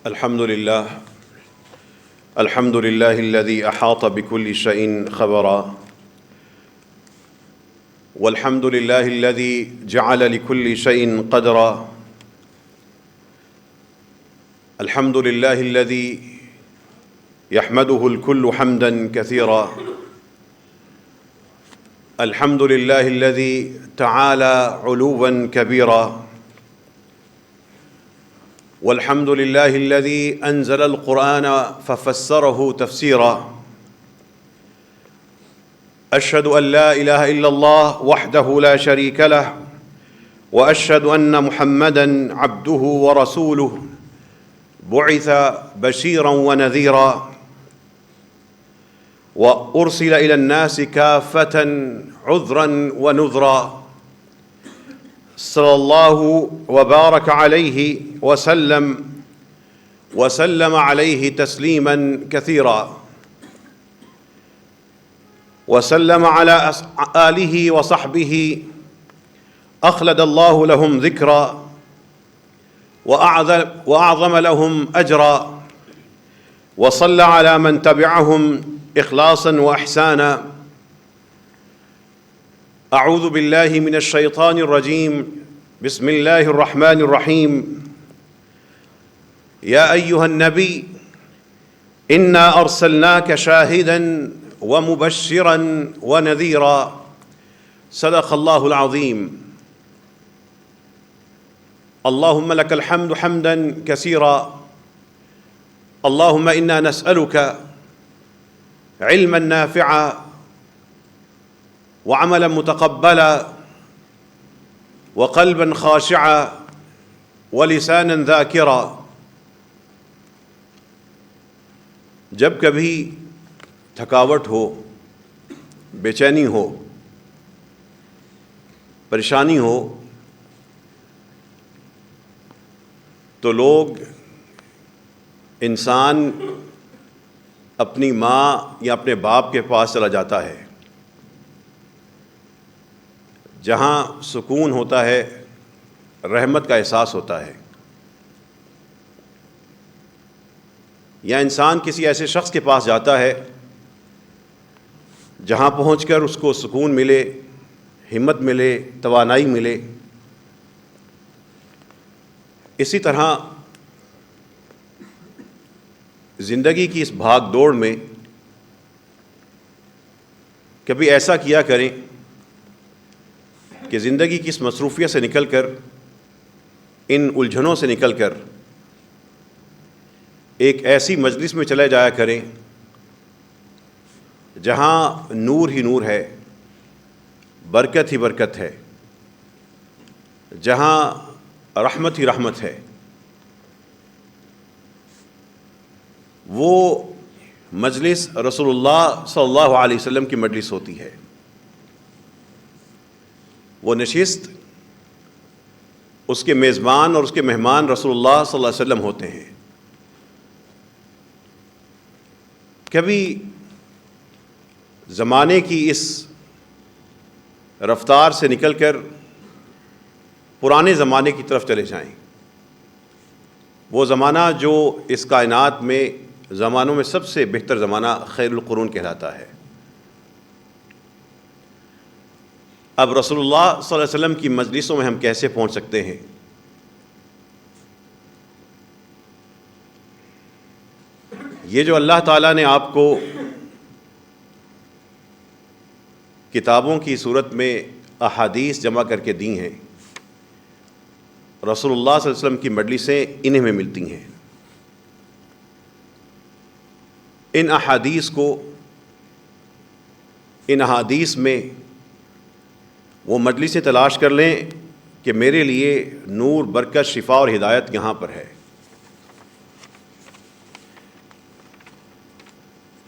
الحمد لله الذي أحاط بكل شيء خبرا، والحمد لله الذي جعل لكل شيء قدرا، الحمد لله الذي يحمده الكل حمدا كثيرا، الحمد لله الذي تعالى علوا كبيرا، والحمد لله الذي أنزل القرآن ففسره تفسيرا، أشهد أن لا إله إلا الله وحده لا شريك له، وأشهد أن محمدًا عبده ورسوله بعث بشيرا ونذيرا، وأرسل إلى الناس كافة عذرا ونذرا، صلى الله وبارك عليه وسلم عليه تسليما كثيرا، وسلم على آله وصحبه أخلد الله لهم ذكرا وأعظم لهم أجرا، وصلى على من تبعهم إخلاصا وإحسانا. أعوذ بالله من الشيطان الرجيم، بسم الله الرحمن الرحيم. يا أيها النبي إنا أرسلناك شاهدا ومبشرا ونذيرا، صدق الله العظيم. اللهم لك الحمد حمدا كثيرا. اللهم إنا نسألك علما نافعا وعملا متقبلا وقلبا خاشعا ولسانا ذاکرا. جب کبھی تھکاوٹ ہو، بے چینی ہو، پریشانی ہو، تو انسان اپنی ماں یا اپنے باپ کے پاس چلا جاتا ہے، جہاں سکون ہوتا ہے، رحمت کا احساس ہوتا ہے. یا انسان کسی ایسے شخص کے پاس جاتا ہے جہاں پہنچ کر اس کو سکون ملے، ہمت ملے، توانائی ملے. اسی طرح زندگی کی اس بھاگ دوڑ میں کبھی ایسا کیا کریں کہ زندگی کی اس مصروفیت سے نکل کر، ان الجھنوں سے نکل کر ایک ایسی مجلس میں چلے جایا کریں جہاں نور ہی نور ہے، برکت ہی برکت ہے، جہاں رحمت ہی رحمت ہے. وہ مجلس رسول اللہ صلی اللہ علیہ وسلم کی مجلس ہوتی ہے. وہ نشست، اس کے میزبان اور اس کے مہمان رسول اللہ صلی اللہ علیہ وسلم ہوتے ہیں. کبھی زمانے کی اس رفتار سے نکل کر پرانے زمانے کی طرف چلے جائیں. وہ زمانہ جو اس کائنات میں زمانوں میں سب سے بہتر زمانہ خیر القرون کہلاتا ہے. اب رسول اللہ صلی اللہ علیہ وسلم کی مجلسوں میں ہم کیسے پہنچ سکتے ہیں؟ یہ جو اللہ تعالیٰ نے آپ کو کتابوں کی صورت میں احادیث جمع کر کے دی ہیں، رسول اللہ صلی اللہ علیہ وسلم کی مجلسیں انہیں میں ملتی ہیں. ان احادیث میں وہ مجلسیں تلاش کر لیں کہ میرے لیے نور، برکت، شفا اور ہدایت یہاں پر ہے.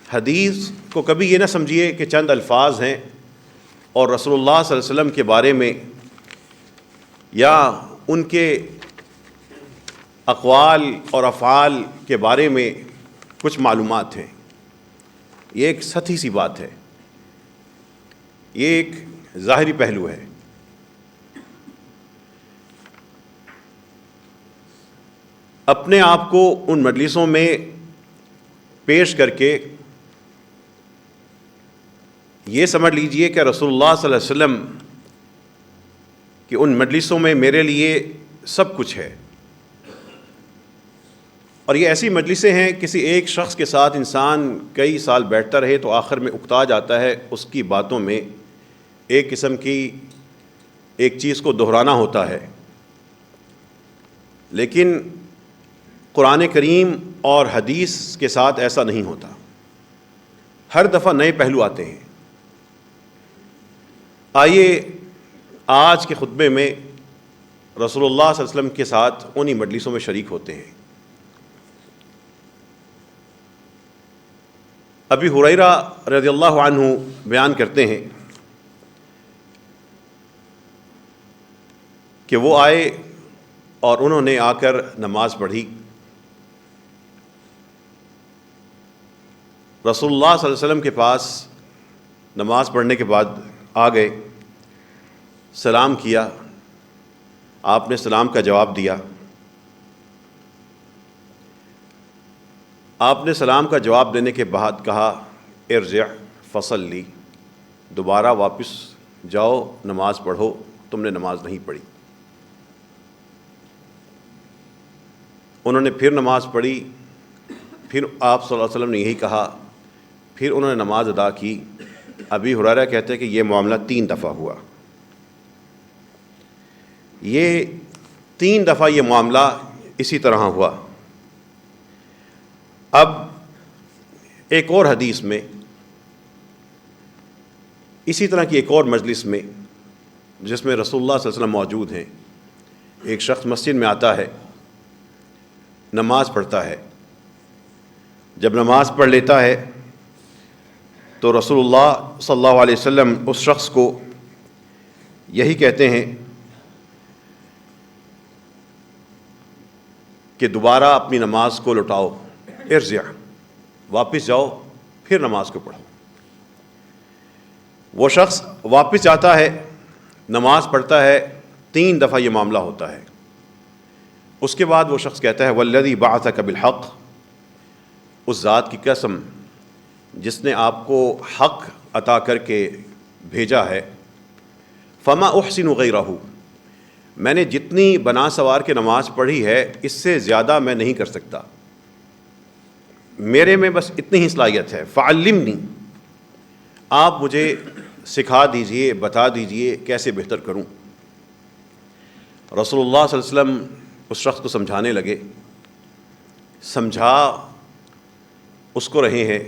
حدیث کو کبھی یہ نہ سمجھیے کہ چند الفاظ ہیں اور رسول اللہ صلی اللہ علیہ وسلم کے بارے میں یا ان کے اقوال اور افعال کے بارے میں کچھ معلومات ہیں. یہ ایک سطحی سی بات ہے، یہ ایک ظاہری پہلو ہے. اپنے آپ کو ان مجلسوں میں پیش کر کے یہ سمجھ لیجئے کہ رسول اللہ صلی اللہ علیہ وسلم کہ ان مجلسوں میں میرے لیے سب کچھ ہے. اور یہ ایسی مجلسیں ہیں کسی ایک شخص کے ساتھ انسان کئی سال بیٹھتا رہے تو آخر میں اکتا جاتا ہے, اس کی باتوں میں ایک قسم کی ایک چیز کو دہرانا ہوتا ہے. لیکن قرآن کریم اور حدیث کے ساتھ ایسا نہیں ہوتا, ہر دفعہ نئے پہلو آتے ہیں. آئیے آج کے خطبے میں رسول اللہ صلی اللہ علیہ وسلم کے ساتھ انہی مجلسوں میں شریک ہوتے ہیں. ابی ہریرہ رضی اللہ عنہ بیان کرتے ہیں کہ وہ آئے اور انہوں نے آ کر نماز پڑھی. رسول اللہ صلی اللہ علیہ وسلم کے پاس نماز پڑھنے کے بعد آ گئے, سلام کیا, آپ نے سلام کا جواب دیا. آپ نے سلام کا جواب دینے کے بعد کہا ارجع فصلی, دوبارہ واپس جاؤ نماز پڑھو, تم نے نماز نہیں پڑھی. انہوں نے پھر نماز پڑھی, پھر آپ صلی اللہ علیہ وسلم نے یہی کہا, پھر انہوں نے نماز ادا کی. ابی ہریرہ کہتے ہیں کہ یہ معاملہ 3 دفعہ ہوا. یہ 3 دفعہ یہ معاملہ اسی طرح ہوا. اب ایک اور حدیث میں اسی طرح کی ایک اور مجلس میں جس میں رسول اللہ صلی اللہ علیہ وسلم موجود ہیں, ایک شخص مسجد میں آتا ہے, نماز پڑھتا ہے. جب نماز پڑھ لیتا ہے تو رسول اللہ صلی اللہ علیہ وسلم اس شخص کو یہی کہتے ہیں کہ دوبارہ اپنی نماز کو لوٹاؤ, ارجع, واپس جاؤ, پھر نماز کو پڑھو. وہ شخص واپس جاتا ہے, نماز پڑھتا ہے, 3 دفعہ یہ معاملہ ہوتا ہے. اس کے بعد وہ شخص کہتا ہے والذی بعثک بالحق, اس ذات کی قسم جس نے آپ کو حق عطا کر کے بھیجا ہے, فما احسن غیرہ, میں نے جتنی بنا سوار کے نماز پڑھی ہے اس سے زیادہ میں نہیں کر سکتا, میرے میں بس اتنی ہی صلاحیت ہے. فعلمنی, آپ مجھے سکھا دیجئے, بتا دیجئے کیسے بہتر کروں. رسول اللہ صلی اللہ علیہ وسلم اس شخص کو سمجھانے لگے. سمجھا اس کو رہے ہیں,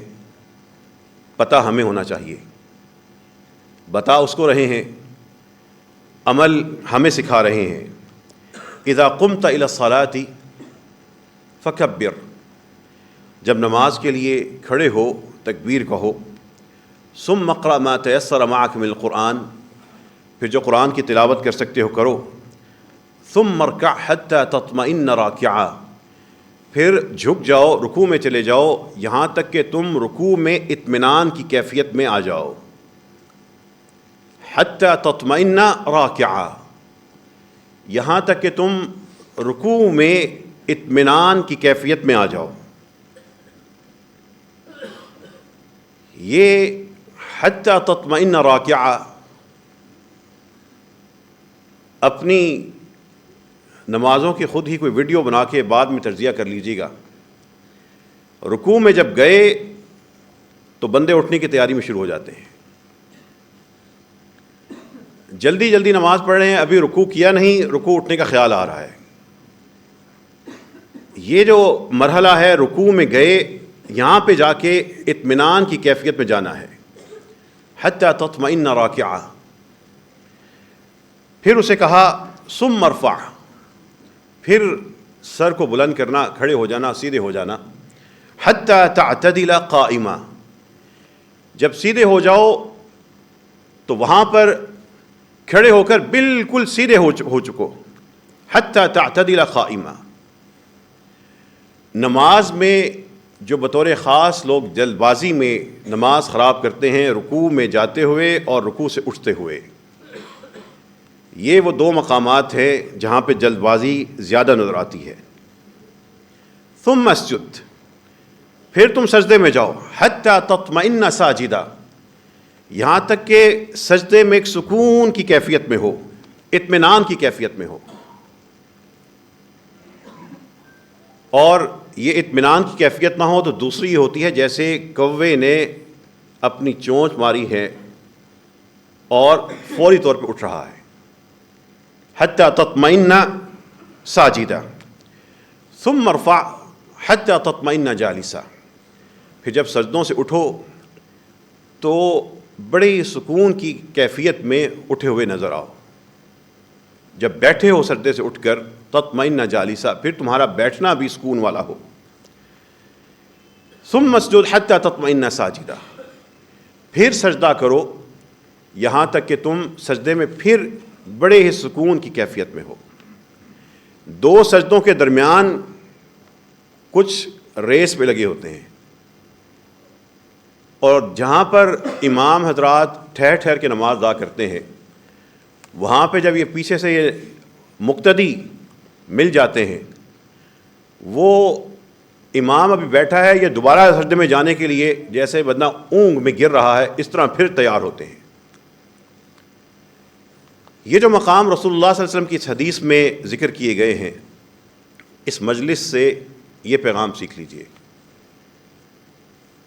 پتہ ہمیں ہونا چاہیے, بتا اس کو رہے ہیں, عمل ہمیں سکھا رہے ہیں. اذا قمت الى الصلاة فکبر, جب نماز کے لیے کھڑے ہو تکبیر کہو. ثم اقرأ ما تيسر معك من القرآن, پھر جو قرآن کی تلاوت کر سکتے ہو کرو. ثم اركع حتى تطمئن راكعا, پھر جھک جاؤ, رکوع میں چلے جاؤ یہاں تک کہ تم رکوع میں اطمینان کی کیفیت میں آ جاؤ. حتى تطمئن راكعا, یہاں تک کہ تم رکوع میں اطمینان کی کیفیت میں آ جاؤ. یہ حتى تطمئن راكعا اپنی نمازوں کی خود ہی کوئی ویڈیو بنا کے بعد میں تجزیہ کر لیجیے گا. رکوع میں جب گئے تو بندے اٹھنے کی تیاری میں شروع ہو جاتے ہیں, جلدی جلدی نماز پڑھ رہے ہیں, ابھی رکوع کیا نہیں, رکوع اٹھنے کا خیال آ رہا ہے. یہ جو مرحلہ ہے رکوع میں گئے, یہاں پہ جا کے اطمینان کی کیفیت میں جانا ہے. حتی تطمئن راکعا, پھر اسے کہا ثم ارفع, پھر سر کو بلند کرنا, کھڑے ہو جانا, سیدھے ہو جانا. حتی تعتدل قائما, جب سیدھے ہو جاؤ تو وہاں پر کھڑے ہو کر بالکل سیدھے ہو چکو. حتی تعتدل قائما, نماز میں جو بطور خاص لوگ جلد بازی میں نماز خراب کرتے ہیں, رکوع میں جاتے ہوئے اور رکوع سے اٹھتے ہوئے, یہ وہ 2 مقامات ہیں جہاں پہ جلد بازی زیادہ نظر آتی ہے. ثم اسجد، پھر تم سجدے میں جاؤ، حتی تطمئن ساجدہ، یہاں تک کہ سجدے میں ایک سکون کی کیفیت میں ہو، اطمینان کی کیفیت میں ہو. اور یہ اطمینان کی کیفیت نہ ہو تو دوسری یہ ہوتی ہے جیسے کوے نے اپنی چونچ ماری ہے اور فوری طور پہ اٹھ رہا ہے. حتی تطمئن ساجدہ ثم ارفع حتی تطمئن جالسا، پھر جب سجدوں سے اٹھو تو بڑے سکون کی کیفیت میں اٹھے ہوئے نظر آؤ. جب بیٹھے ہو سجدے سے اٹھ کر تطمئن جالسا، پھر تمہارا بیٹھنا بھی سکون والا ہو. ثم اسجد حتی تطمئن ساجدہ، پھر سجدہ کرو یہاں تک کہ تم سجدے میں پھر بڑے ہی سکون کی کیفیت میں ہو. دو سجدوں کے درمیان کچھ ریس پہ لگے ہوتے ہیں، اور جہاں پر امام حضرات ٹھہر ٹھہر کے نماز ادا کرتے ہیں وہاں پہ جب یہ پیچھے سے یہ مقتدی مل جاتے ہیں، وہ امام ابھی بیٹھا ہے، یہ دوبارہ سجدے میں جانے کے لیے جیسے بندہ اونگ میں گر رہا ہے اس طرح پھر تیار ہوتے ہیں. یہ جو مقام رسول اللہ صلی اللہ علیہ وسلم کی اس حدیث میں ذکر کیے گئے ہیں، اس مجلس سے یہ پیغام سیکھ لیجئے.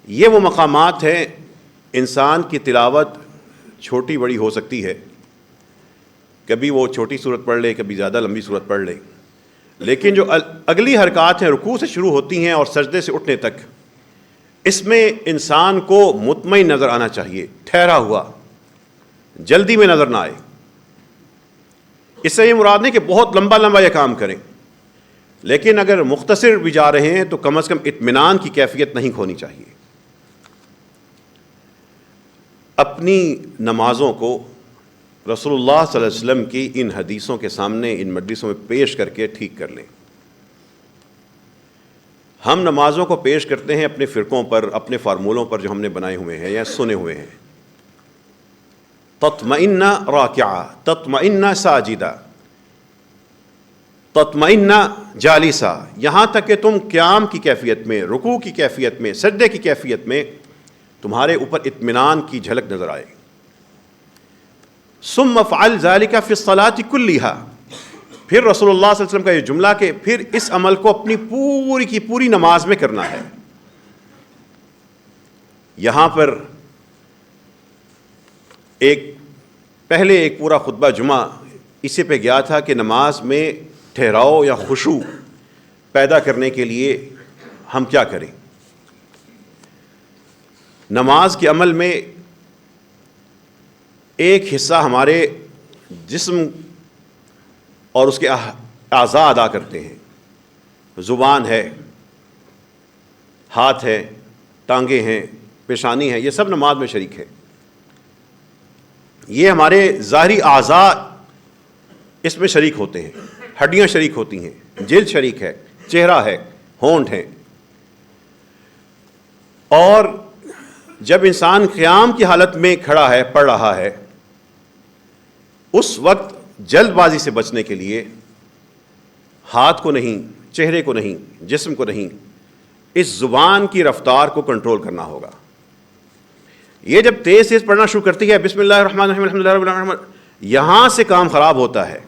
یہ وہ مقامات ہیں، انسان کی تلاوت چھوٹی بڑی ہو سکتی ہے، کبھی وہ چھوٹی صورت پڑھ لے، کبھی زیادہ لمبی صورت پڑھ لے، لیکن جو اگلی حرکات ہیں رکوع سے شروع ہوتی ہیں اور سجدے سے اٹھنے تک، اس میں انسان کو مطمئن نظر آنا چاہیے، ٹھہرا ہوا، جلدی میں نظر نہ آئے. اس سے یہ مراد نہیں کہ بہت لمبا لمبا یہ کام کریں، لیکن اگر مختصر بھی جا رہے ہیں تو کم از کم اطمینان کی کیفیت نہیں کھونی چاہیے. اپنی نمازوں کو رسول اللہ صلی اللہ علیہ وسلم کی ان حدیثوں کے سامنے ان مجلسوں میں پیش کر کے ٹھیک کر لیں. ہم نمازوں کو پیش کرتے ہیں اپنے فرقوں پر، اپنے فارمولوں پر جو ہم نے بنائے ہوئے ہیں یا سنے ہوئے ہیں. تطمئن راکعہ، تطمئن ساجدہ، تطمئن جالسہ، یہاں تک کہ تم قیام کی کیفیت میں، رکوع کی کیفیت میں، سجدے کی کیفیت میں تمہارے اوپر اطمینان کی جھلک نظر آئے. ثم افعل ذلك فی الصلاۃ کلھا، پھر رسول اللہ صلی اللہ علیہ وسلم کا یہ جملہ کہ پھر اس عمل کو اپنی پوری کی پوری نماز میں کرنا ہے. یہاں پر پہلے ایک پورا خطبہ جمعہ اسی پہ گیا تھا کہ نماز میں ٹھہراؤ یا خشوع پیدا کرنے کے لیے ہم کیا کریں. نماز کے عمل میں ایک حصہ ہمارے جسم اور اس کے اعضاء ادا کرتے ہیں. زبان ہے، ہاتھ ہے، ٹانگیں ہیں، پیشانی ہے، یہ سب نماز میں شریک ہے. یہ ہمارے ظاہری اعضاء اس میں شریک ہوتے ہیں، ہڈیاں شریک ہوتی ہیں، جلد شریک ہے، چہرہ ہے، ہونٹ ہیں. اور جب انسان قیام کی حالت میں کھڑا ہے، پڑھ رہا ہے، اس وقت جلد بازی سے بچنے کے لیے ہاتھ کو نہیں، چہرے کو نہیں، جسم کو نہیں، اس زبان کی رفتار کو کنٹرول کرنا ہوگا. یہ جب تیز تیز پڑھنا شروع کرتی ہے، بسم اللہ الرحمن الرحیم الحمد للہ رب العالمین، یہاں سے کام خراب ہوتا ہے.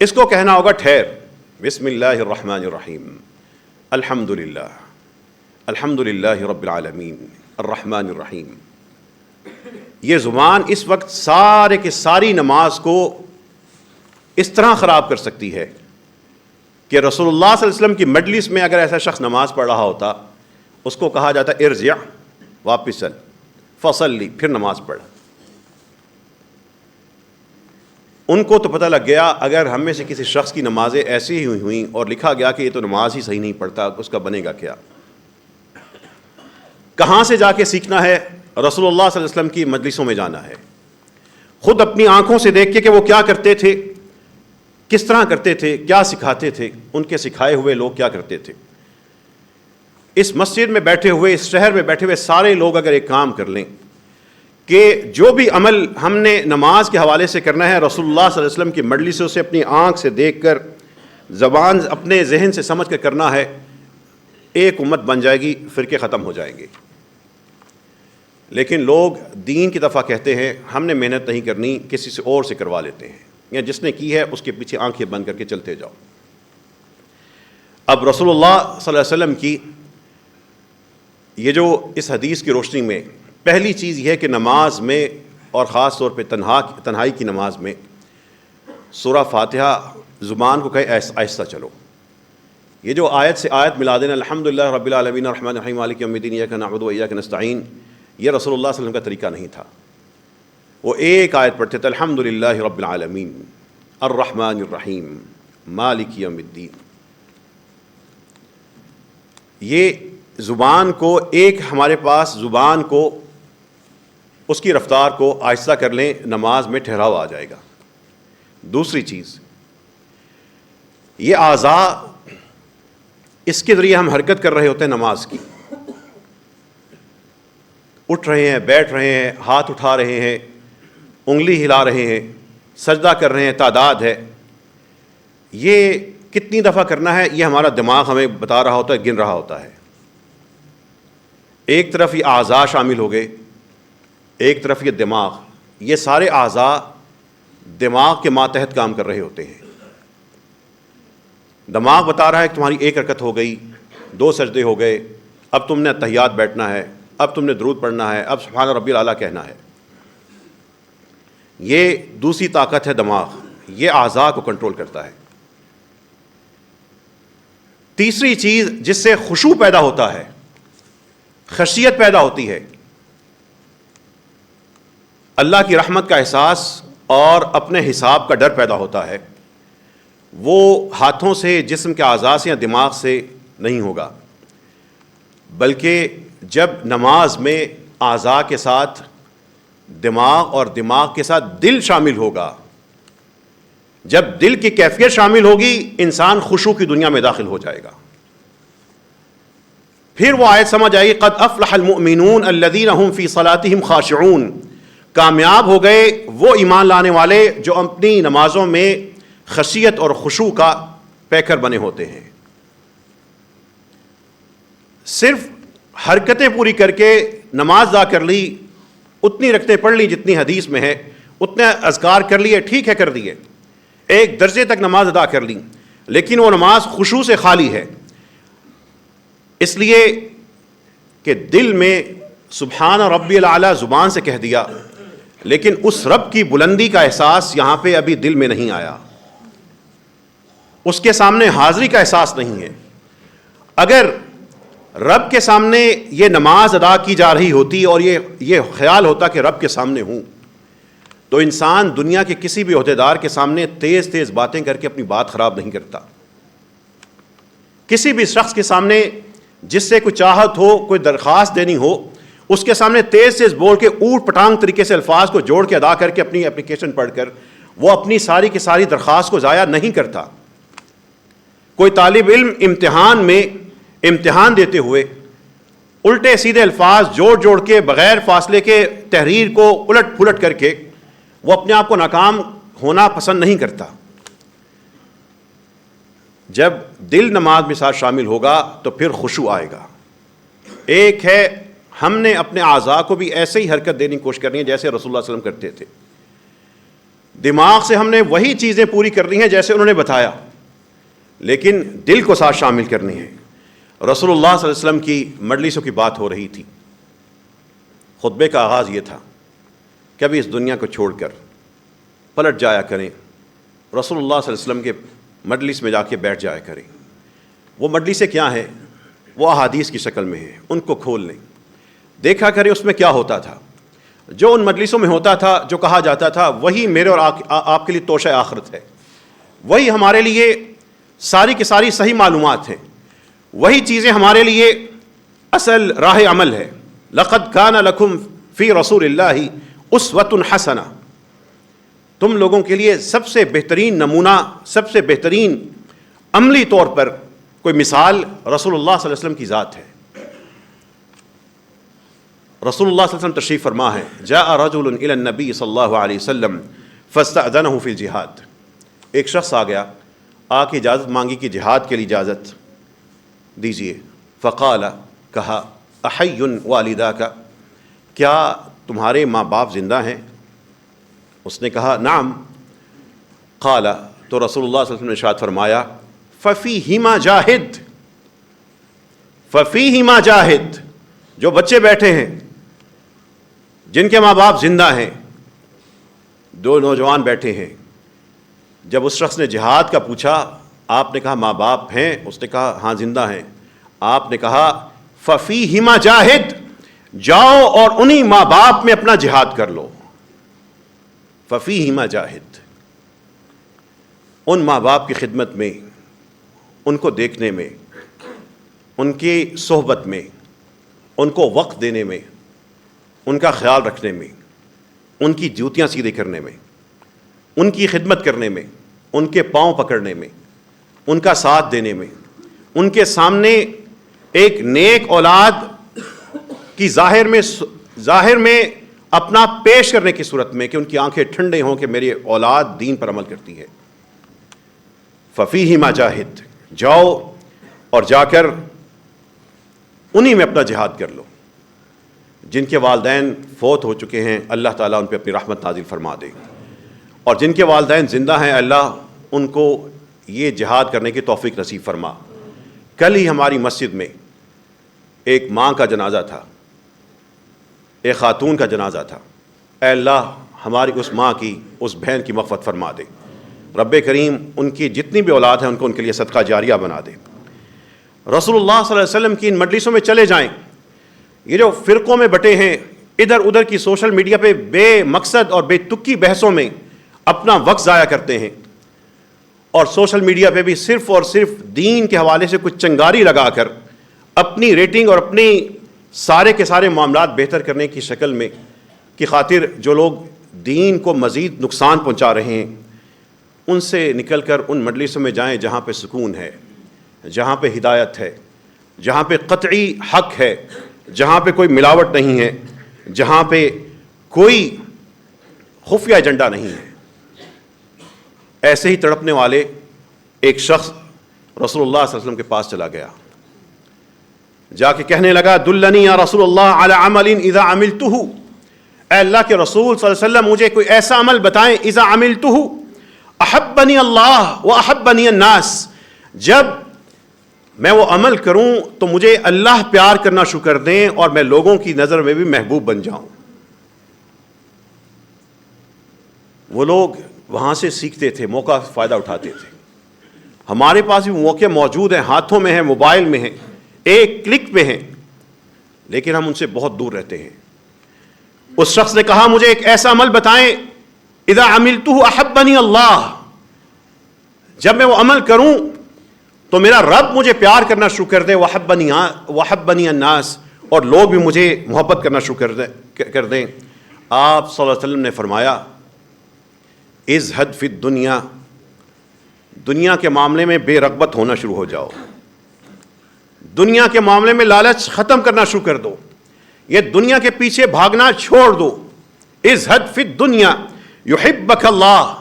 اس کو کہنا ہوگا ٹھہر، بسم اللہ الرحمن الرحیم الحمد للہ رب العالمین الرحمن الرحیم. یہ زبان اس وقت سارے کے ساری نماز کو اس طرح خراب کر سکتی ہے کہ رسول اللہ صلی اللہ علیہ وسلم کی مجلس میں اگر ایسا شخص نماز پڑھ رہا ہوتا، اس کو کہا جاتا ارجع، واپس چل، فصلی، پھر نماز پڑھ. ان کو تو پتہ لگ گیا اگر ہم میں سے کسی شخص کی نمازیں ایسی ہی ہوئیں اور لکھا گیا کہ یہ تو نماز ہی صحیح نہیں پڑھتا، اس کا بنے گا کیا. کہاں سے جا کے سیکھنا ہے؟ رسول اللہ صلی اللہ علیہ وسلم کی مجلسوں میں جانا ہے. خود اپنی آنکھوں سے دیکھ کے کہ وہ کیا کرتے تھے، کس طرح کرتے تھے، کیا سکھاتے تھے، ان کے سکھائے ہوئے لوگ کیا کرتے تھے. اس مسجد میں بیٹھے ہوئے، اس شہر میں بیٹھے ہوئے سارے لوگ اگر ایک کام کر لیں کہ جو بھی عمل ہم نے نماز کے حوالے سے کرنا ہے رسول اللہ صلی اللہ علیہ وسلم کی مجلسوں سے اپنی آنکھ سے دیکھ کر، زبان اپنے ذہن سے سمجھ کر کرنا ہے، ایک امت بن جائے گی، فرقے ختم ہو جائیں گے۔ لیکن لوگ دین کی دفعہ کہتے ہیں ہم نے محنت نہیں کرنی، کسی سے اور سے کروا لیتے ہیں، یا جس نے کی ہے اس کے پیچھے آنکھیں بند کر کے چلتے جاؤ۔ اب رسول اللہ صلی اللہ علیہ وسلم کی یہ جو اس حدیث کی روشنی میں پہلی چیز یہ ہے کہ نماز میں، اور خاص طور پہ تنہائی کی نماز میں، سورہ فاتحہ زبان کو کہے آہستہ چلو۔ یہ جو آیت سے آیت ملا دینا، الحمدللہ رب العالمین الرحمن الرحیم مالک یوم الدین ایاک نعبد و ایاک نستعین، یہ رسول اللہ صلی اللہ علیہ وسلم کا طریقہ نہیں تھا۔ وہ ایک آیت پڑھتے تھے، الحمدللہ رب العالمین الرحمن الرحیم مالک یوم الدین۔ یہ زبان کو ایک ہمارے پاس زبان کو اس کی رفتار کو آہستہ کر لیں، نماز میں ٹھہراؤ آ جائے گا۔ دوسری چیز، یہ اعضاء اس کے ذریعے ہم حرکت کر رہے ہوتے ہیں نماز کی، اٹھ رہے ہیں، بیٹھ رہے ہیں، ہاتھ اٹھا رہے ہیں، انگلی ہلا رہے ہیں، سجدہ کر رہے ہیں، تعداد ہے۔ یہ کتنی دفعہ کرنا ہے یہ ہمارا دماغ ہمیں بتا رہا ہوتا ہے، گن رہا ہوتا ہے۔ ایک طرف یہ اعضاء شامل ہو گئے، ایک طرف یہ دماغ، یہ سارے اعضاء دماغ کے ماتحت کام کر رہے ہوتے ہیں۔ دماغ بتا رہا ہے کہ تمہاری ایک رکعت ہو گئی، 2 سجدے ہو گئے، اب تم نے تحیات بیٹھنا ہے، اب تم نے درود پڑھنا ہے، اب سبحان ربی الاعلیٰ کہنا ہے۔ یہ دوسری طاقت ہے دماغ، یہ اعضاء کو کنٹرول کرتا ہے۔ تیسری چیز جس سے خشوع پیدا ہوتا ہے، خشیت پیدا ہوتی ہے، اللہ کی رحمت کا احساس اور اپنے حساب کا ڈر پیدا ہوتا ہے، وہ ہاتھوں سے، جسم کے اعضاء سے یا دماغ سے نہیں ہوگا، بلکہ جب نماز میں اعضاء کے ساتھ دماغ اور دماغ کے ساتھ دل شامل ہوگا، جب دل کی کیفیت شامل ہوگی، انسان خشوع کی دنیا میں داخل ہو جائے گا۔ پھر وہ آیت سمجھ آئے گی، قد افلح المؤمنون الذین هم فی صلاتهم خاشعون، کامیاب ہو گئے وہ ایمان لانے والے جو اپنی نمازوں میں خشیت اور خشوع کا پیکر بنے ہوتے ہیں۔ صرف حرکتیں پوری کر کے نماز ادا کر لی، اتنی رکعتیں پڑھ لی جتنی حدیث میں ہے، اتنے اذکار کر لیے، ٹھیک ہے کر دیے، ایک درجے تک نماز ادا کر لی، لیکن وہ نماز خشوع سے خالی ہے، اس لیے کہ دل میں سبحان ربی الاعلیٰ زبان سے کہہ دیا، لیکن اس رب کی بلندی کا احساس یہاں پہ ابھی دل میں نہیں آیا، اس کے سامنے حاضری کا احساس نہیں ہے۔ اگر رب کے سامنے یہ نماز ادا کی جا رہی ہوتی اور یہ خیال ہوتا کہ رب کے سامنے ہوں، تو انسان دنیا کے کسی بھی عہدیدار کے سامنے تیز تیز باتیں کر کے اپنی بات خراب نہیں کرتا۔ کسی بھی شخص کے سامنے جس سے کوئی چاہت ہو، کوئی درخواست دینی ہو، اس کے سامنے تیز تیز بول کے اوٹ پٹانگ طریقے سے الفاظ کو جوڑ کے ادا کر کے اپنی اپلیکیشن پڑھ کر وہ اپنی ساری کی ساری درخواست کو ضائع نہیں کرتا۔ کوئی طالب علم امتحان میں امتحان دیتے ہوئے الٹے سیدھے الفاظ جوڑ جوڑ کے بغیر فاصلے کے تحریر کو الٹ پھلٹ کر کے وہ اپنے آپ کو ناکام ہونا پسند نہیں کرتا۔ جب دل نماز میں ساتھ شامل ہوگا تو پھر خشوع آئے گا۔ ایک ہے ہم نے اپنے اعضاء کو بھی ایسے ہی حرکت دینے کی کوشش کرنی ہے جیسے رسول اللہ صلی اللہ علیہ وسلم کرتے تھے، دماغ سے ہم نے وہی چیزیں پوری کرنی ہیں جیسے انہوں نے بتایا، لیکن دل کو ساتھ شامل کرنی ہے۔ رسول اللہ صلی اللہ علیہ وسلم کی مجلسوں کی بات ہو رہی تھی، خطبے کا آغاز یہ تھا کہ ابھی اس دنیا کو چھوڑ کر پلٹ جایا کریں، رسول اللہ صلی اللہ علیہ وسلم کے مجلس میں جا کے بیٹھ جایا کریں۔ وہ مجلسیں کیا ہیں؟ وہ احادیث کی شکل میں ہیں، ان کو کھول لیں، دیکھا کریں اس میں کیا ہوتا تھا۔ جو ان مجلسوں میں ہوتا تھا، جو کہا جاتا تھا، وہی میرے اور آپ کے لیے توشہ آخرت ہے، وہی ہمارے لیے ساری کی ساری صحیح معلومات ہیں، وہی چیزیں ہمارے لیے اصل راہ عمل ہے۔ لقد کان لکم فی رسول اللہ اسوۃ حسنہ، تم لوگوں کے لیے سب سے بہترین نمونہ، سب سے بہترین عملی طور پر کوئی مثال رسول اللہ صلی اللہ علیہ وسلم کی ذات ہے۔ رسول اللہ صلی اللہ علیہ وسلم تشریف فرما ہے، جاء رجل الی النبی صلی اللہ علیہ وسلم فاستأذنہ فی الجہاد، ایک شخص آ گیا، آ کے اجازت مانگی کہ جہاد کے لیے اجازت دیجیے۔ فقال کہا احی والداک کیا تمہارے ماں باپ زندہ ہیں؟ اس نے کہا نعم. قال تو رسول اللہ صلی اللہ علیہ وسلم نے ارشاد فرمایا ففیہما جاہد، ففیہما جاہد، جو بچے بیٹھے ہیں جن کے ماں باپ زندہ ہیں، دو نوجوان بیٹھے ہیں، جب اس شخص نے جہاد کا پوچھا آپ نے کہا ماں باپ ہیں، اس نے کہا ہاں زندہ ہیں، آپ نے کہا ففیہما جاہد، جاؤ اور انہی ماں باپ میں اپنا جہاد کر لو. ففیہما جاہد، ان ماں باپ کی خدمت میں، ان کو دیکھنے میں، ان کی صحبت میں، ان کو وقت دینے میں، ان کا خیال رکھنے میں، ان کی جوتیاں سیدھے کرنے میں، ان کی خدمت کرنے میں، ان کے پاؤں پکڑنے میں، ان کا ساتھ دینے میں، ان کے سامنے ایک نیک اولاد کی ظاہر میں اپنا پیش کرنے کی صورت میں کہ ان کی آنکھیں ٹھنڈے ہوں کہ میری اولاد دین پر عمل کرتی ہے. ففیہما جاہد، جاؤ اور جا کر انہی میں اپنا جہاد کر لو. جن کے والدین فوت ہو چکے ہیں اللہ تعالیٰ ان پہ اپنی رحمت نازل فرما دے، اور جن کے والدین زندہ ہیں اللہ ان کو یہ جہاد کرنے کی توفیق نصیب فرما. کل ہی ہماری مسجد میں ایک ماں کا جنازہ تھا، ایک خاتون کا جنازہ تھا. اے اللہ ہماری اس ماں کی، اس بہن کی مغفرت فرما دے. رب کریم ان کی جتنی بھی اولاد ہیں ان کے لیے صدقہ جاریہ بنا دے. رسول اللہ صلی اللہ علیہ وسلم کی ان مجلسوں میں چلے جائیں. یہ جو فرقوں میں بٹے ہیں، ادھر ادھر کی سوشل میڈیا پہ بے مقصد اور بے تکی بحثوں میں اپنا وقت ضائع کرتے ہیں، اور سوشل میڈیا پہ بھی صرف اور صرف دین کے حوالے سے کچھ چنگاری لگا کر اپنی ریٹنگ اور اپنی سارے کے سارے معاملات بہتر کرنے کی شکل میں کی خاطر جو لوگ دین کو مزید نقصان پہنچا رہے ہیں ان سے نکل کر ان مجلسوں میں جائیں جہاں پہ سکون ہے، جہاں پہ ہدایت ہے، جہاں پہ قطعی حق ہے، جہاں پہ کوئی ملاوٹ نہیں ہے، جہاں پہ کوئی خفیہ ایجنڈا نہیں ہے. ایسے ہی تڑپنے والے ایک شخص رسول اللہ صلی اللہ علیہ وسلم کے پاس چلا گیا، جا کے کہنے لگا دلنی یا رسول اللہ علی عمل اذا عملتہ، اے اللہ کے رسول صلی اللہ علیہ وسلم مجھے کوئی ایسا عمل بتائیں اذا عملتہ احبنی اللہ و احبنی الناس، جب میں وہ عمل کروں تو مجھے اللہ پیار کرنا شروع کر دیں اور میں لوگوں کی نظر میں بھی محبوب بن جاؤں. وہ لوگ وہاں سے سیکھتے تھے، موقع فائدہ اٹھاتے تھے. ہمارے پاس بھی موقع موجود ہیں، ہاتھوں میں ہیں، موبائل میں ہیں، ایک کلک پہ ہیں، لیکن ہم ان سے بہت دور رہتے ہیں. اس شخص نے کہا مجھے ایک ایسا عمل بتائیں اذا عملتہ احبنی اللہ، جب میں وہ عمل کروں تو میرا رب مجھے پیار کرنا شروع کر دے، وحبنی الناس، اور لوگ بھی مجھے محبت کرنا شروع کر دیں. آپ صلی اللہ علیہ وسلم نے فرمایا ازہد فی الدنیا، دنیا کے معاملے میں بے رغبت ہونا شروع ہو جاؤ، دنیا کے معاملے میں لالچ ختم کرنا شروع کر دو، یہ دنیا کے پیچھے بھاگنا چھوڑ دو. ازہد فی الدنیا یحبک اللہ،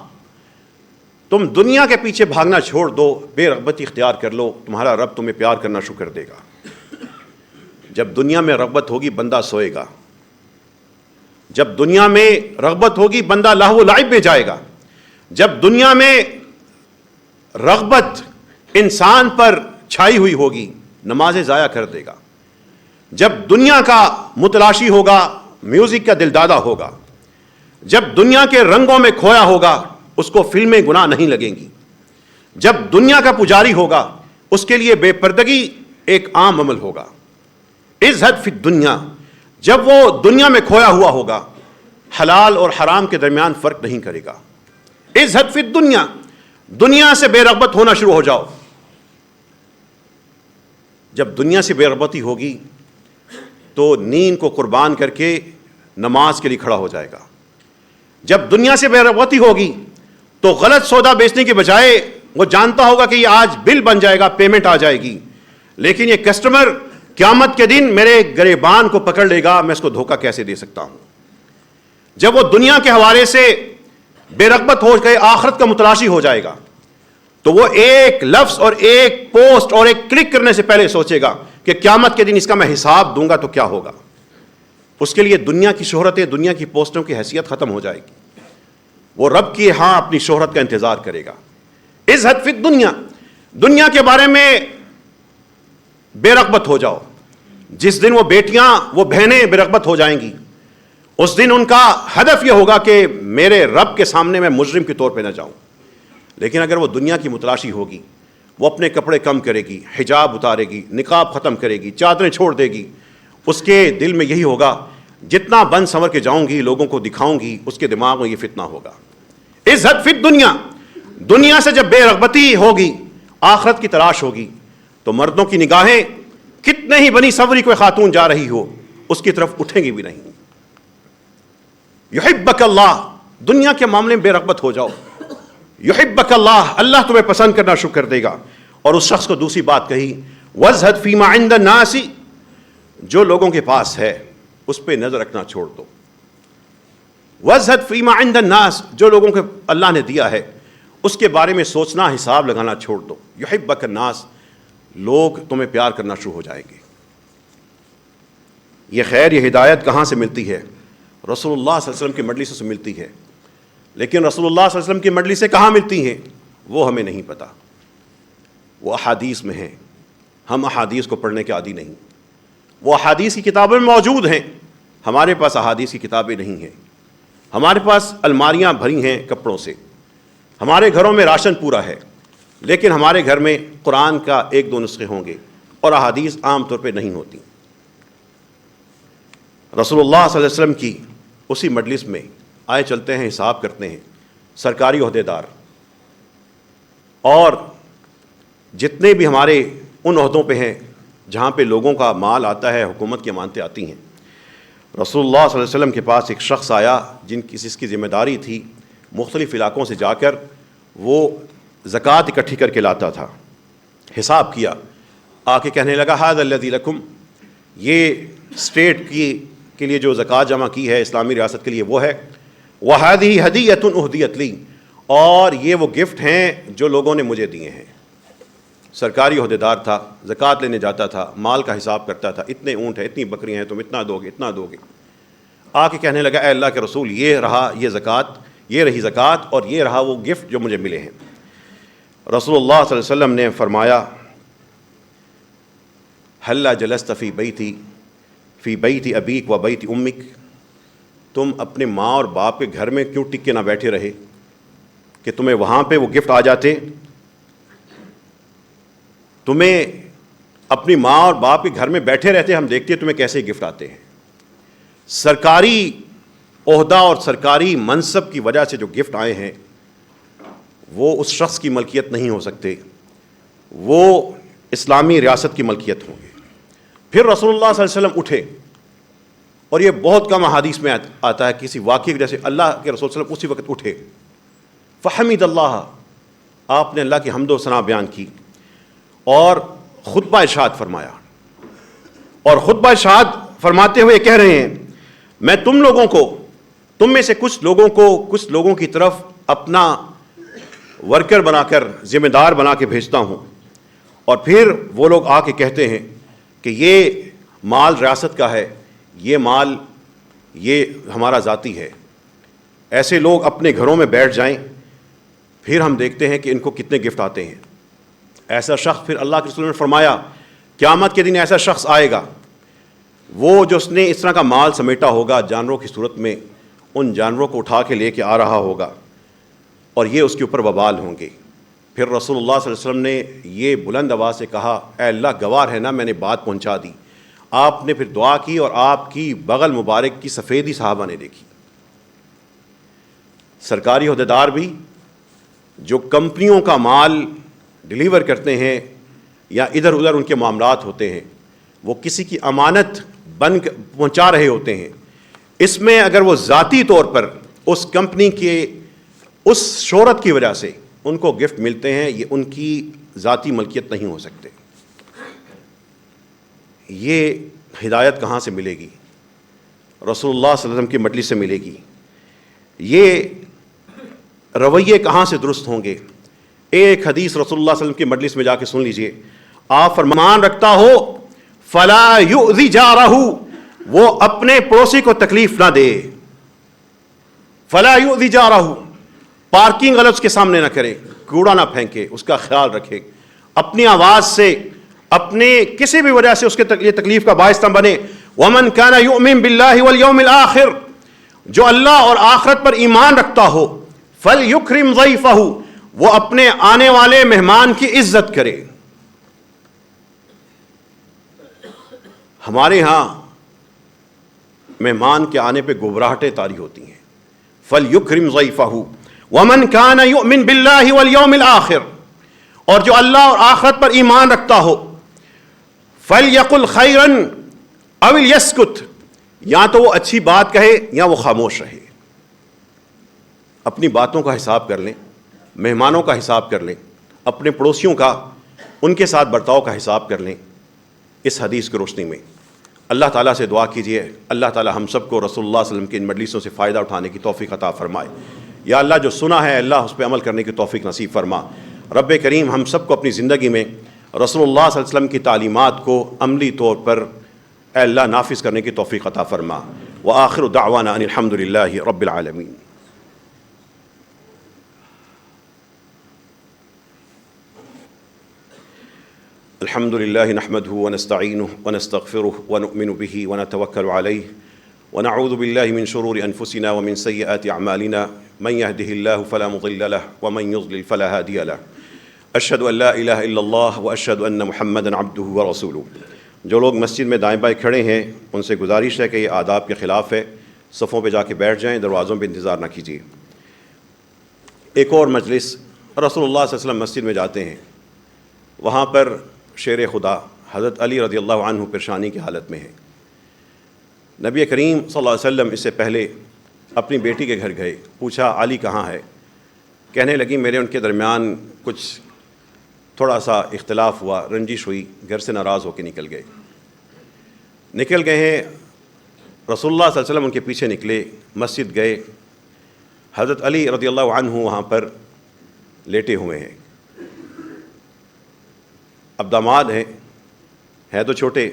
تم دنیا کے پیچھے بھاگنا چھوڑ دو، بے رغبتی اختیار کر لو، تمہارا رب تمہیں پیار کرنا شروع کر دے گا. جب دنیا میں رغبت ہوگی بندہ سوئے گا، جب دنیا میں رغبت ہوگی بندہ لہو و لعب میں جائے گا، جب دنیا میں رغبت انسان پر چھائی ہوئی ہوگی نمازیں ضائع کر دے گا، جب دنیا کا متلاشی ہوگا میوزک کا دلدادہ ہوگا، جب دنیا کے رنگوں میں کھویا ہوگا اس کو فلمیں گناہ نہیں لگیں گی، جب دنیا کا پجاری ہوگا اس کے لیے بے پردگی ایک عام عمل ہوگا. ازہد فی الدنیا، جب وہ دنیا میں کھویا ہوا ہوگا حلال اور حرام کے درمیان فرق نہیں کرے گا. ازہد فی الدنیا، دنیا سے بے رغبت ہونا شروع ہو جاؤ. جب دنیا سے بے رغبتی ہوگی تو نیند کو قربان کر کے نماز کے لیے کھڑا ہو جائے گا. جب دنیا سے بے رغبتی ہوگی تو غلط سودا بیچنے کے بجائے وہ جانتا ہوگا کہ یہ آج بل بن جائے گا، پیمنٹ آ جائے گی، لیکن یہ کسٹمر قیامت کے دن میرے گریبان کو پکڑ لے گا، میں اس کو دھوکہ کیسے دے سکتا ہوں. جب وہ دنیا کے حوالے سے بے رغبت ہو کے آخرت کا متلاشی ہو جائے گا تو وہ ایک لفظ اور ایک پوسٹ اور ایک کلک کرنے سے پہلے سوچے گا کہ قیامت کے دن اس کا میں حساب دوں گا تو کیا ہوگا. اس کے لیے دنیا کی شہرتیں، دنیا کی پوسٹوں کی حیثیت ختم ہو جائے گی. وہ رب کی ہاں اپنی شہرت کا انتظار کرے گا. ازہد فی الدنیا، دنیا کے بارے میں بے رغبت ہو جاؤ. جس دن وہ بیٹیاں، وہ بہنیں بے رغبت ہو جائیں گی، اس دن ان کا ہدف یہ ہوگا کہ میرے رب کے سامنے میں مجرم کے طور پہ نہ جاؤں. لیکن اگر وہ دنیا کی متلاشی ہوگی، وہ اپنے کپڑے کم کرے گی، حجاب اتارے گی، نقاب ختم کرے گی، چادریں چھوڑ دے گی، اس کے دل میں یہی ہوگا جتنا بن سنور کے جاؤں گی، لوگوں کو دکھاؤں گی، اس کے دماغ میں یہ فتنہ ہوگا. ازہد فی الدنیا، دنیا سے جب بے رغبتی ہوگی، آخرت کی تلاش ہوگی، تو مردوں کی نگاہیں کتنے ہی بنی سوری کوئی خاتون جا رہی ہو اس کی طرف اٹھیں گی بھی نہیں. یحبک اللہ، دنیا کے معاملے میں بے رغبت ہو جاؤ. یحبک اللہ، اللہ تمہیں پسند کرنا شروع کر دے گا. اور اس شخص کو دوسری بات کہی، وازہد فیما عند الناس، جو لوگوں کے پاس ہے اس پہ نظر رکھنا چھوڑ دو. وازہد فیما عند الناس، جو لوگوں کو اللہ نے دیا ہے اس کے بارے میں سوچنا، حساب لگانا چھوڑ دو. یحبک الناس، لوگ تمہیں پیار کرنا شروع ہو جائیں گے. یہ خیر، یہ ہدایت کہاں سے ملتی ہے؟ رسول اللہ صلی اللہ علیہ وسلم کی مجلس سے ملتی ہے. لیکن رسول اللہ صلی اللہ علیہ وسلم کی مجلس سے کہاں ملتی ہیں وہ ہمیں نہیں پتہ. وہ احادیث میں ہیں، ہم احادیث کو پڑھنے کے عادی نہیں. وہ احادیث کی کتابیں موجود ہیں، ہمارے پاس احادیث کی کتابیں نہیں ہیں. ہمارے پاس الماریاں بھری ہیں کپڑوں سے، ہمارے گھروں میں راشن پورا ہے، لیکن ہمارے گھر میں قرآن کا 1-2 نسخے ہوں گے اور احادیث عام طور پہ نہیں ہوتی. رسول اللہ صلی اللہ علیہ وسلم کی اسی مجلس میں آئے چلتے ہیں، حساب کرتے ہیں سرکاری عہدیدار اور جتنے بھی ہمارے ان عہدوں پہ ہیں جہاں پہ لوگوں کا مال آتا ہے، حکومت کی امانتیں آتی ہیں. رسول اللہ صلی اللہ علیہ وسلم کے پاس ایک شخص آیا جس کی ذمہ داری تھی مختلف علاقوں سے جا کر وہ زکوٰۃ اکٹھی کر کے لاتا تھا. حساب کیا، آ کے کہنے لگا ھذا الذی لکم، یہ اسٹیٹ کے لیے جو زکوٰۃ جمع کی ہے اسلامی ریاست کے لیے وہ ہے. وَهَذِهِ هَدِيَّةٌ أُهْدِيَتْ لِي، اور یہ وہ گفٹ ہیں جو لوگوں نے مجھے دیے ہیں. سرکاری عہدیدار تھا، زکوٰۃ لینے جاتا تھا، مال کا حساب کرتا تھا، اتنے اونٹ ہیں، اتنی بکریاں ہیں، تم اتنا دو گے، اتنا دو گے. آ کے کہنے لگا اے اللہ کے رسول، یہ رہا یہ زکوٰۃ، یہ رہی زکوٰۃ، اور یہ رہا وہ گفٹ جو مجھے ملے ہیں. رسول اللہ صلی اللہ علیہ وسلم نے فرمایا ہلا جلست فی بیت ابیک و بیت امک، تم اپنے ماں اور باپ کے گھر میں کیوں ٹک کے نہ بیٹھے رہے کہ تمہیں وہاں پہ وہ گفٹ آ جاتے؟ تمہیں اپنی ماں اور باپ کے گھر میں بیٹھے رہتے ہم دیکھتے تمہیں کیسے گفٹ آتے ہیں. سرکاری عہدہ اور سرکاری منصب کی وجہ سے جو گفٹ آئے ہیں وہ اس شخص کی ملکیت نہیں ہو سکتے، وہ اسلامی ریاست کی ملکیت ہوں گے. پھر رسول اللہ صلی اللہ علیہ وسلم اٹھے، اور یہ بہت کم احادیث میں آتا ہے کسی واقعے کی وجہ سے اللہ کے رسول صلی اللہ علیہ وسلم اسی وقت اٹھے. فحمد اللہ، آپ نے اللہ کی حمد و ثنا بیان کی اور خطبہ ارشاد فرمایا. اور خطبہ ارشاد فرماتے ہوئے کہہ رہے ہیں میں تم میں سے کچھ لوگوں کی طرف اپنا ورکر بنا کر، ذمہ دار بنا کے بھیجتا ہوں، اور پھر وہ لوگ آ کے کہتے ہیں کہ یہ مال ریاست کا ہے، یہ مال یہ ہمارا ذاتی ہے. ایسے لوگ اپنے گھروں میں بیٹھ جائیں، پھر ہم دیکھتے ہیں کہ ان کو کتنے گفٹ آتے ہیں. ایسا شخص، پھر اللہ کے رسول نے فرمایا قیامت کے دن ایسا شخص آئے گا، وہ جو اس نے اس طرح کا مال سمیٹا ہوگا جانوروں کی صورت میں، ان جانوروں کو اٹھا کے لے کے آ رہا ہوگا اور یہ اس کے اوپر وبال ہوں گے. پھر رسول اللہ صلی اللہ علیہ وسلم نے یہ بلند آواز سے کہا اے اللہ گواہ ہے نا میں نے بات پہنچا دی. آپ نے پھر دعا کی اور آپ کی بغل مبارک کی سفیدی صحابہ نے دیکھی. سرکاری عہدیدار بھی جو کمپنیوں کا مال ڈیلیور کرتے ہیں یا ادھر ادھر ان کے معاملات ہوتے ہیں، وہ کسی کی امانت بن پہنچا رہے ہوتے ہیں. اس میں اگر وہ ذاتی طور پر اس کمپنی کے اس شہرت کی وجہ سے ان کو گفٹ ملتے ہیں، یہ ان کی ذاتی ملکیت نہیں ہو سکتے. یہ ہدایت کہاں سے ملے گی؟ رسول اللہ صلی اللہ علیہ وسلم کی مجلس سے ملے گی. یہ رویے کہاں سے درست ہوں گے؟ ایک حدیث رسول اللہ صلی اللہ علیہ وسلم کی مجلس میں جا کے سن لیجئے. آپ فرمان رکھتا ہو فلا یؤذی جارہ، وہ اپنے پڑوسی کو تکلیف نہ دے. فلا یؤذی جارہ، پارکنگ غلط اس کے سامنے نہ کرے، کوڑا نہ پھینکے، اس کا خیال رکھے، اپنی آواز سے، اپنے کسی بھی وجہ سے اس کے یہ تکلیف کا باعث نہ بنے. ومن کان یؤمن باللہ والیوم الآخر، جو اللہ اور آخرت پر ایمان رکھتا ہو، فلیکرم ضیفہ، وہ اپنے آنے والے مہمان کی عزت کرے. ہمارے ہاں مہمان کے آنے پہ گھبراہٹیں طاری ہوتی ہیں. فلیکرم ضیفہ ومن کان یؤمن باللہ والیوم الآخر، اور جو اللہ اور آخرت پر ایمان رکھتا ہو، فلیقل خیرا او لیسکت، یا تو وہ اچھی بات کہے یا وہ خاموش رہے. اپنی باتوں کا حساب کر لیں، مہمانوں کا حساب کر لیں، اپنے پڑوسیوں کا، ان کے ساتھ برتاؤ کا حساب کر لیں. اس حدیث کی روشنی میں اللہ تعالیٰ سے دعا کیجیے، اللہ تعالیٰ ہم سب کو رسول اللہ صلی اللہ علیہ وسلم کی ان مجلسوں سے فائدہ اٹھانے کی توفیق عطا فرمائے. یا اللہ جو سنا ہے اللہ اس پہ عمل کرنے کی توفیق نصیب فرما. رب کریم ہم سب کو اپنی زندگی میں رسول اللہ صلی اللہ علیہ وسلم کی تعلیمات کو عملی طور پر اے اللہ نافذ کرنے کی توفیق عطا فرما. وآخر دعوانا ان الحمد للہ رب العالمین. الحمد لله نحمده ونستعينه ونستغفره ونؤمن به ونتوكل عليه ونعوذ بالله من شرور أنفسنا ومن سيئات أعمالنا من يهده الله فلا مضل له ومن يضلل فلا هادي له أشهد أن لا إله إلا الله وأشهد أن محمدا عبده ورسوله. جو لوگ مسجد میں دائیں بائیں کھڑے ہیں ان سے گزارش ہے کہ یہ آداب کے خلاف ہے، صفوں پہ جا کے بیٹھ جائیں، دروازوں پہ انتظار نہ کیجیے. ایک اور مجلس، رسول اللہ صلی اللہ علیہ وسلم مسجد میں جاتے ہیں، وہاں پر شیر خدا حضرت علی رضی اللہ عنہ پریشانی کی حالت میں ہے. نبی کریم صلی اللہ علیہ وسلم اس سے پہلے اپنی بیٹی کے گھر گئے، پوچھا علی کہاں ہے؟ کہنے لگی میرے ان کے درمیان کچھ تھوڑا سا اختلاف ہوا، رنجش ہوئی، گھر سے ناراض ہو کے نکل گئے ہیں. رسول اللہ صلی اللہ علیہ وسلم ان کے پیچھے نکلے، مسجد گئے، حضرت علی رضی اللہ عنہ وہاں پر لیٹے ہوئے ہیں. اب داماد ہے تو چھوٹے،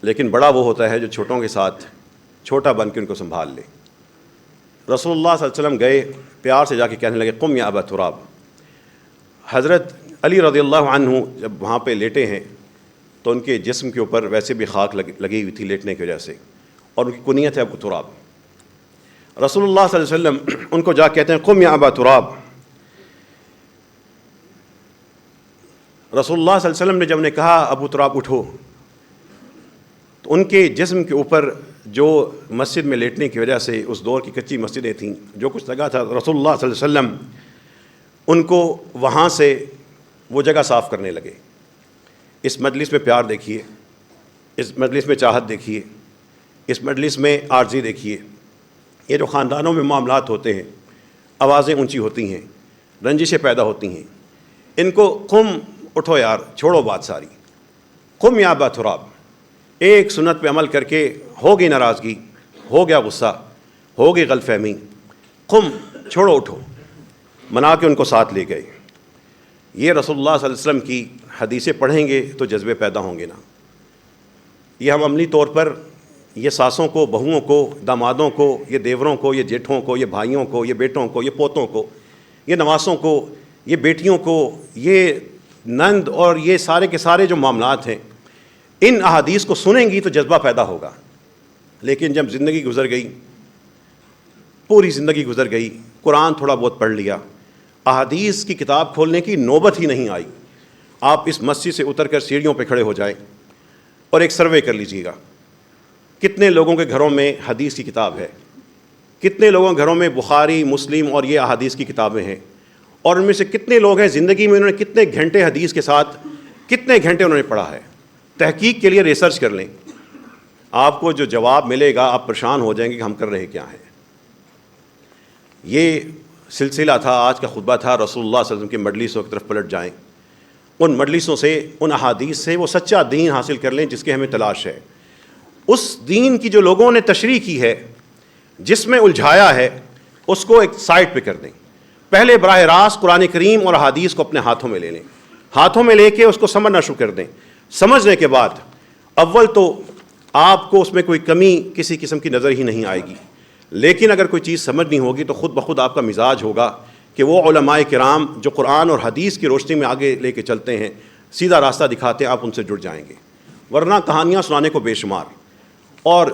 لیکن بڑا وہ ہوتا ہے جو چھوٹوں کے ساتھ چھوٹا بن کے ان کو سنبھال لے. رسول اللہ صلی اللہ علیہ وسلم گئے، پیار سے جا کے کہنے لگے قم یا ابا تراب. حضرت علی رضی اللہ عنہ جب وہاں پہ لیٹے ہیں تو ان کے جسم کے اوپر ویسے بھی خاک لگی ہوئی تھی لیٹنے کی وجہ سے، اور ان کی کنیت ہے ابو تراب. رسول اللہ صلی اللہ علیہ وسلم ان کو جا کہتے ہیں قم یا ابا تراب. رسول اللہ صلی اللہ علیہ وسلم نے جب نے کہا ابو تراب اٹھو، تو ان کے جسم کے اوپر جو مسجد میں لیٹنے کی وجہ سے اس دور کی کچی مسجدیں تھیں، جو کچھ لگا تھا، رسول اللہ صلی اللہ علیہ وسلم ان کو وہاں سے وہ جگہ صاف کرنے لگے. اس مجلس میں پیار دیکھیے، اس مجلس میں چاہت دیکھیے، اس مجلس میں عارضی دیکھیے. یہ جو خاندانوں میں معاملات ہوتے ہیں، آوازیں اونچی ہوتی ہیں، رنجشیں پیدا ہوتی ہیں، ان کو قم، اٹھو یار، چھوڑو بات ساری. قم یا ابا تراب. ایک سنت پہ عمل کر کے ہوگی ناراضگی، ہو گیا غصہ، ہوگی غلط فہمی، قم، چھوڑو، اٹھو. منا کے ان کو ساتھ لے گئے. یہ رسول اللہ صلی اللہ علیہ وسلم کی حدیثیں پڑھیں گے تو جذبے پیدا ہوں گے نا. یہ ہم عملی طور پر یہ ساسوں کو، بہوؤں کو، دامادوں کو، یہ دیوروں کو، یہ جیٹھوں کو، یہ بھائیوں کو، یہ بیٹوں کو، یہ پوتوں کو، یہ نواسوں کو، یہ بیٹیوں کو، یہ نند اور یہ سارے کے سارے جو معاملات ہیں، ان احادیث کو سنیں گی تو جذبہ پیدا ہوگا. لیکن جب زندگی گزر گئی، پوری زندگی گزر گئی، قرآن تھوڑا بہت پڑھ لیا، احادیث کی کتاب کھولنے کی نوبت ہی نہیں آئی. آپ اس مسجد سے اتر کر سیڑھیوں پہ کھڑے ہو جائیں اور ایک سروے کر لیجیے گا، کتنے لوگوں کے گھروں میں حدیث کی کتاب ہے، کتنے لوگوں کے گھروں میں بخاری، مسلم اور یہ احادیث کی کتابیں ہیں، اور ان میں سے کتنے لوگ ہیں زندگی میں انہوں نے کتنے گھنٹے حدیث کے ساتھ، کتنے گھنٹے انہوں نے پڑھا ہے. تحقیق کے لیے ریسرچ کر لیں، آپ کو جو جواب ملے گا آپ پریشان ہو جائیں گے کہ ہم کر رہے کیا ہیں. یہ سلسلہ تھا، آج کا خطبہ تھا، رسول اللہ صلی اللہ علیہ وسلم کی مجلسوں کی طرف پلٹ جائیں، ان مجلسوں سے، ان احادیث سے وہ سچا دین حاصل کر لیں جس کی ہمیں تلاش ہے. اس دین کی جو لوگوں نے تشریح کی ہے، جس میں الجھایا ہے، اس کو ایک سائٹ پہ کر دیں. پہلے براہ راست قرآن کریم اور احادیث کو اپنے ہاتھوں میں لے لیں، ہاتھوں میں لے کے اس کو سمجھنا شروع کر دیں. سمجھنے کے بعد اول تو آپ کو اس میں کوئی کمی کسی قسم کی نظر ہی نہیں آئے گی، لیکن اگر کوئی چیز سمجھنی ہوگی تو خود بخود آپ کا مزاج ہوگا کہ وہ علماء کرام جو قرآن اور حدیث کی روشنی میں آگے لے کے چلتے ہیں، سیدھا راستہ دکھاتے ہیں، آپ ان سے جڑ جائیں گے۔ ورنہ کہانیاں سنانے کو بے شمار، اور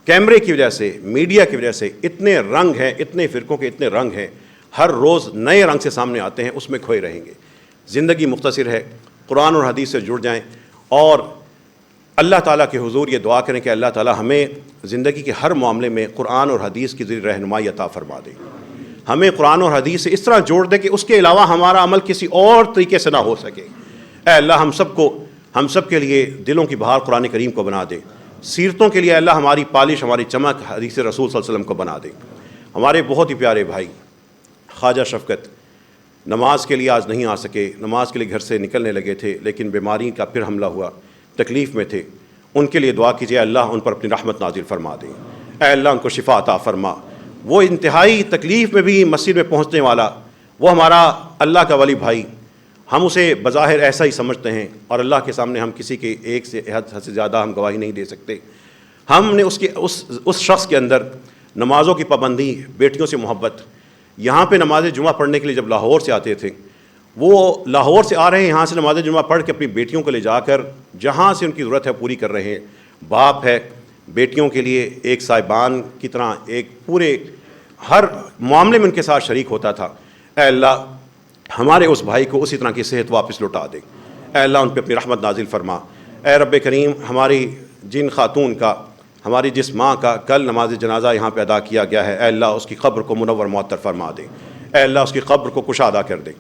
کیمرے کی وجہ سے، میڈیا کی وجہ سے اتنے رنگ ہیں، اتنے فرقوں کے اتنے رنگ ہیں، ہر روز نئے رنگ سے سامنے آتے ہیں، اس میں کھوئے رہیں گے۔ زندگی مختصر ہے، قرآن اور حدیث سے جڑ جائیں، اور اللہ تعالیٰ کے حضور یہ دعا کریں کہ اللہ تعالیٰ ہمیں زندگی کے ہر معاملے میں قرآن اور حدیث کی ذریعے رہنمائی عطا فرما دے، ہمیں قرآن اور حدیث سے اس طرح جوڑ دے کہ اس کے علاوہ ہمارا عمل کسی اور طریقے سے نہ ہو سکے۔ اے اللہ ہم سب کے لیے دلوں کی بہار قرآن کریم کو بنا دے، سیرتوں کے لیے اللہ ہماری پالش، ہماری چمک حدیث رسول صلی اللہ علیہ وسلم کو بنا دے۔ ہمارے بہت ہی پیارے بھائی خواجہ شفقت نماز کے لیے آج نہیں آ سکے، نماز کے لیے گھر سے نکلنے لگے تھے، لیکن بیماری کا پھر حملہ ہوا، تکلیف میں تھے۔ ان کے لیے دعا کیجیے اللہ ان پر اپنی رحمت نازل فرما دے، اے اللہ ان کو شفا عطا فرما۔ وہ انتہائی تکلیف میں بھی مسجد میں پہنچنے والا، وہ ہمارا اللہ کا ولی بھائی، ہم اسے بظاہر ایسا ہی سمجھتے ہیں، اور اللہ کے سامنے ہم کسی کے ایک سے حد سے زیادہ ہم گواہی نہیں دے سکتے۔ ہم نے اس شخص کے اندر نمازوں کی پابندی، بیٹیوں سے محبت، یہاں پہ نماز جمعہ پڑھنے کے لیے جب لاہور سے آتے تھے، وہ لاہور سے آ رہے ہیں، یہاں سے نماز جمعہ پڑھ کے اپنی بیٹیوں کو لے جا کر جہاں سے ان کی ضرورت ہے پوری کر رہے ہیں۔ باپ ہے، بیٹیوں کے لیے ایک صاحبان کی طرح ایک پورے ہر معاملے میں ان کے ساتھ شریک ہوتا تھا۔ اے اللہ ہمارے اس بھائی کو اسی طرح کی صحت واپس لوٹا دے، اے اللہ ان پہ اپنی رحمت نازل فرما۔ اے رب کریم، ہماری جن خاتون کا، ہماری جس ماں کا کل نماز جنازہ یہاں پہ ادا کیا گیا ہے، اے اللہ اس کی قبر کو منور معطر فرما دے، اے اللہ اس کی قبر کو کشادہ کر دے۔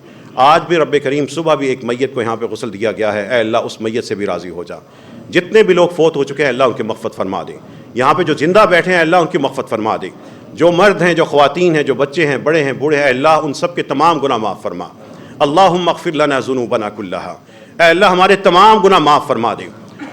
آج بھی رب کریم صبح بھی ایک میت کو یہاں پہ غسل دیا گیا ہے، اے اللہ اس میت سے بھی راضی ہو جا۔ جتنے بھی لوگ فوت ہو چکے ہیں اللہ ان کی مغفرت فرما دے، یہاں پہ جو زندہ بیٹھے ہیں اللہ ان کی مغفرت فرما دے، جو مرد ہیں، جو خواتین ہیں، جو بچے ہیں، بڑے ہیں، بوڑھے ہیں، اللہ ان سب کے تمام گناہ معاف فرما۔ اللہم اغفر لنا ذنوبنا کلہا، اے اللہ ہمارے تمام گناہ معاف فرما دے،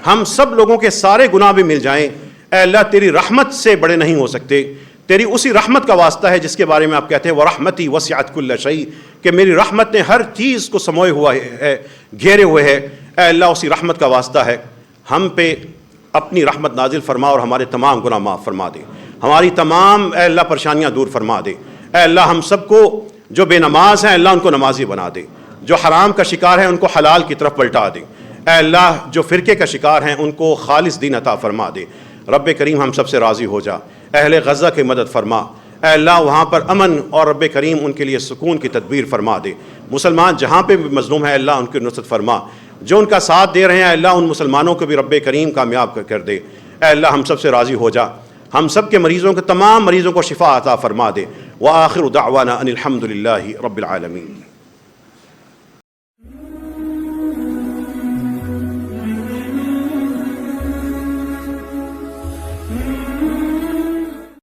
ہم سب لوگوں کے سارے گناہ بھی مل جائیں، اے اللہ تیری رحمت سے بڑے نہیں ہو سکتے، تیری اسی رحمت کا واسطہ ہے جس کے بارے میں آپ کہتے ہیں وَرَحْمَتِي وَسِعَتْ كُلَّ شَيْءٍ، کہ میری رحمت نے ہر چیز کو سموئے ہوا ہے، گھیرے ہوئے ہے۔ اے اللہ اسی رحمت کا واسطہ ہے، ہم پہ اپنی رحمت نازل فرما اور ہمارے تمام گناہ معاف فرما دے، ہماری تمام اے اللہ پریشانیاں دور فرما دے۔ اے اللہ ہم سب کو جو بے نماز ہیں اللہ ان کو نمازی بنا دے، جو حرام کا شکار ہیں ان کو حلال کی طرف پلٹا دے، اے اللہ جو فرقے کا شکار ہیں ان کو خالص دین عطا فرما دے۔ رب کریم ہم سب سے راضی ہو جا، اہل غزہ کی مدد فرما، اے اللہ وہاں پر امن اور رب کریم ان کے لیے سکون کی تدبیر فرما دے۔ مسلمان جہاں پہ بھی مظلوم ہے اللہ ان کی نصرت فرما، جو ان کا ساتھ دے رہے ہیں اللہ ان مسلمانوں کو بھی رب کریم کامیاب کر دے۔ اے اللہ ہم سب سے راضی ہو جا، ہم سب کے مریضوں کے تمام مریضوں کو شفا عطا فرما دے۔ وآخر دعوانا ان الحمد للہ رب العالمین۔